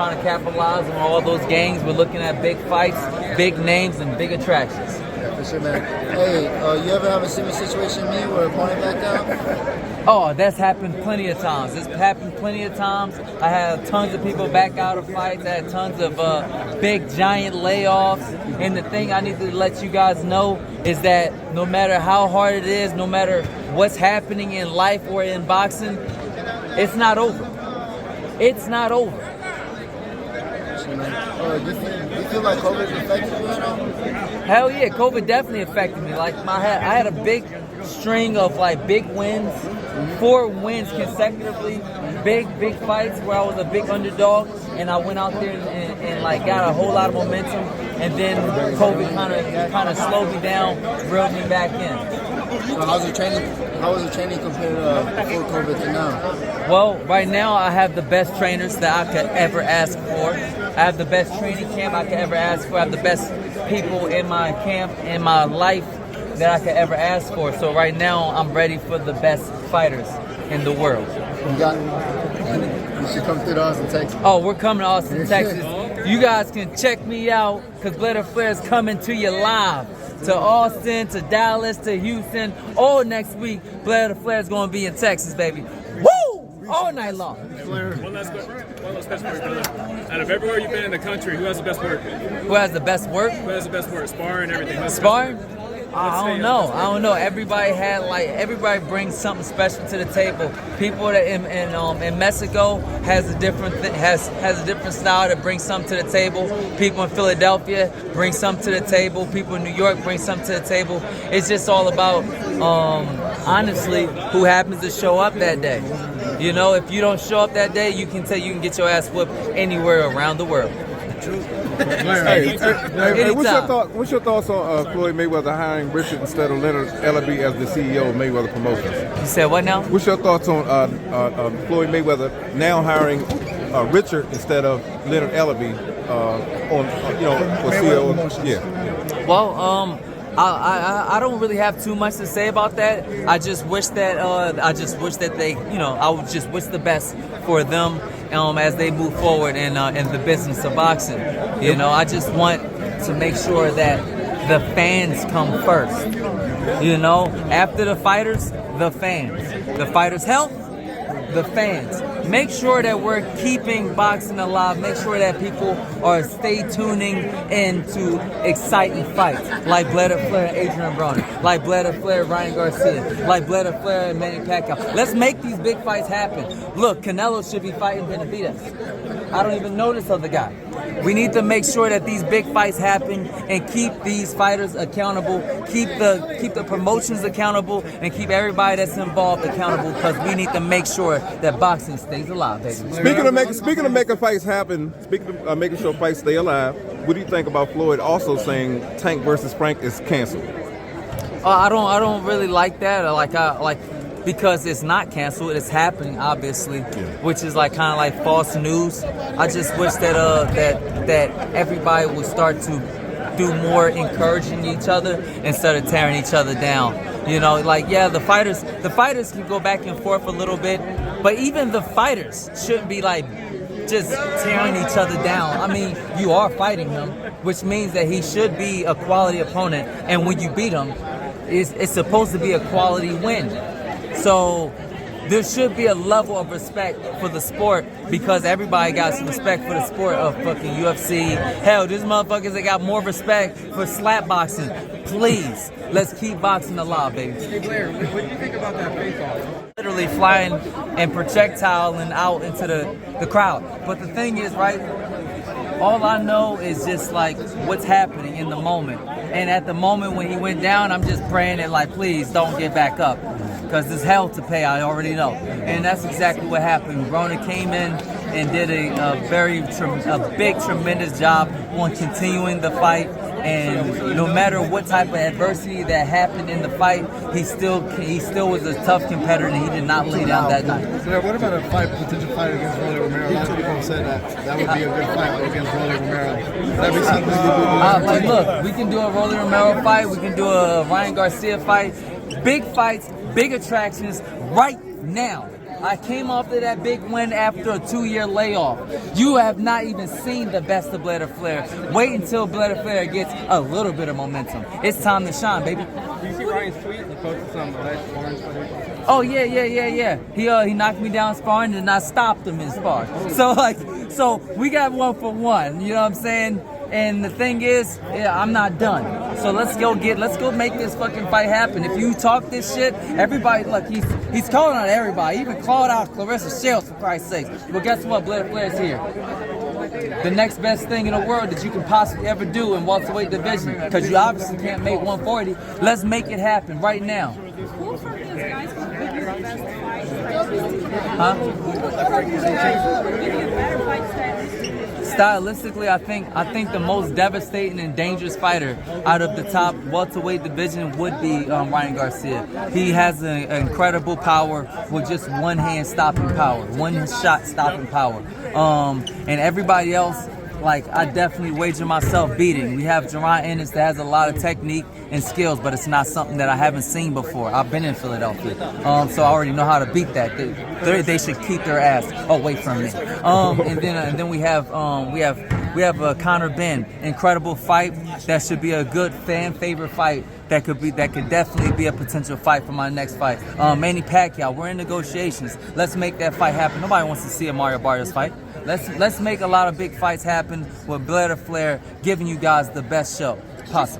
trying to capitalize on all those gains. We're looking at big fights, big names, and big attractions. Yeah, for sure, man. Hey, you ever have a similar situation to me where an opponent backed out? Oh, that's happened plenty of times. It's happened plenty of times. I had tons of people back out of fights. I had tons of big, giant layoffs. And the thing I need to let you guys know is that no matter how hard it is, no matter what's happening in life or in boxing, it's not over. It's not over. Do you feel like COVID affected you at all? Hell yeah, COVID definitely affected me. Like I had a big string of like big wins, 4 wins consecutively, big fights where I was a big underdog, and I went out there and like got a whole lot of momentum, and then COVID kind of slowed me down, reeled me back in. So how was the training compared to before COVID to now? Well, right now I have the best trainers that I could ever ask for. I have the best training camp I could ever ask for. I have the best people in my camp, in my life that I could ever ask for. So right now I'm ready for the best fighters in the world. You should come through to Austin, Texas. Oh, we're coming to Austin, Texas. You guys can check me out because Blair Flair is coming to you live. To Austin, to Dallas, to Houston. All next week, Blair Flair is going to be in Texas, baby. Woo! All night long. One last question for you, brother. Out of everywhere you've been in the country, who has the best work? Who has the best work? Who has the best work? Sparring, everything. Sparring? I don't know. Everybody brings something special to the table. People that in Mexico has a different has a different style that brings something to the table. People in Philadelphia bring something to the table. People in New York bring something to the table. It's just all about honestly who happens to show up that day. You know, if you don't show up that day, you can get your ass whooped anywhere around the world. Hey, what's your thoughts on Floyd Mayweather hiring Richard instead of Leonard Ellaby as the CEO of Mayweather Promotions? You said what now? What's your thoughts on Floyd Mayweather now hiring Richard instead of Leonard Ellaby for CEO? Yeah. Well, I don't really have too much to say about that. I just wish that they, I would just wish the best for them as they move forward in the business of boxing. I just want to make sure that the fans come first. After the fighters, the fans. The fighters' health, the fans. Make sure that we're keeping boxing alive. Make sure that people are tuning into exciting fights like Blair Flair and Adrien Broner, like Blair Flair and Ryan Garcia, like Blair Flair and Manny Pacquiao. Let's make these big fights happen. Look, Canelo should be fighting Benavidez. I don't even know this other guy. We need to make sure that these big fights happen and keep these fighters accountable, keep the promotions accountable, and keep everybody that's involved accountable, because we need to make sure that boxing stays alive, baby. Speaking of making fights happen, making sure fights stay alive, what do you think about Floyd also saying Tank versus Frank is canceled? I don't really like that. Because it's not canceled, it's happening, obviously, which is kind of false news. I just wish that everybody would start to do more encouraging each other instead of tearing each other down. The fighters can go back and forth a little bit, but even the fighters shouldn't be just tearing each other down. I mean, you are fighting him, which means that he should be a quality opponent, and when you beat him, it's supposed to be a quality win. So there should be a level of respect for the sport, because everybody got some respect for the sport of fucking UFC. Hell, there's motherfuckers that got more respect for slap boxing. Please, let's keep boxing alive, baby. Hey Blair, what do you think about that face-off? Literally flying and projectiling out into the crowd. But the thing is, right, all I know is just what's happening in the moment. And at the moment when he went down, I'm just praying that please don't get back up, because there's hell to pay, I already know. And that's exactly what happened. Broner came in and did a big, tremendous job on continuing the fight. And no matter what type of adversity that happened in the fight, he still was a tough competitor, and he did not lay down that night. So what about a potential fight against Rolly Romero? A lot of people have said that would be a good fight against Rolly Romero. That'd be something look, we can do a Rolly Romero fight, we can do a Ryan Garcia fight. Big fights, big attractions right now. I came off of that big win after a 2-year layoff. You have not even seen the best of Blair Flair. Wait until Blair Flair gets a little bit of momentum. It's time to shine, baby. Do you see Ryan's tweet? He posted some sparring footage. Oh yeah. He knocked me down sparring and I stopped him in sparring. So we got 1 for 1. You know what I'm saying? And the thing is, I'm not done. So let's go make this fucking fight happen. If you talk this shit, everybody, look, he's calling out everybody. He even called out Clarissa Shields, for Christ's sakes. But guess what? Blair Flair's here. The next best thing in the world that you can possibly ever do in welterweight division, because you obviously can't make 140. Let's make it happen right now. Who from these guys will give you the best fight? Huh? Who from these guys will give you a better fight stylistically? Stylistically, I think the most devastating and dangerous fighter out of the top welterweight division would be Ryan Garcia. He has an incredible power with just one hand stopping power, one shot stopping power. And everybody else, like, I definitely wager myself beating. We have Gervonta Ennis that has a lot of technique and skills, but it's not something that I haven't seen before. I've been in Philadelphia, so I already know how to beat that. They should keep their ass away from me. And then we have Conor Benn, incredible fight. That should be a good fan favorite fight. That could definitely be a potential fight for my next fight. Manny Pacquiao, we're in negotiations. Let's make that fight happen. Nobody wants to see a Mario Barrios fight. Let's make a lot of big fights happen with Blair Flair giving you guys the best show possible.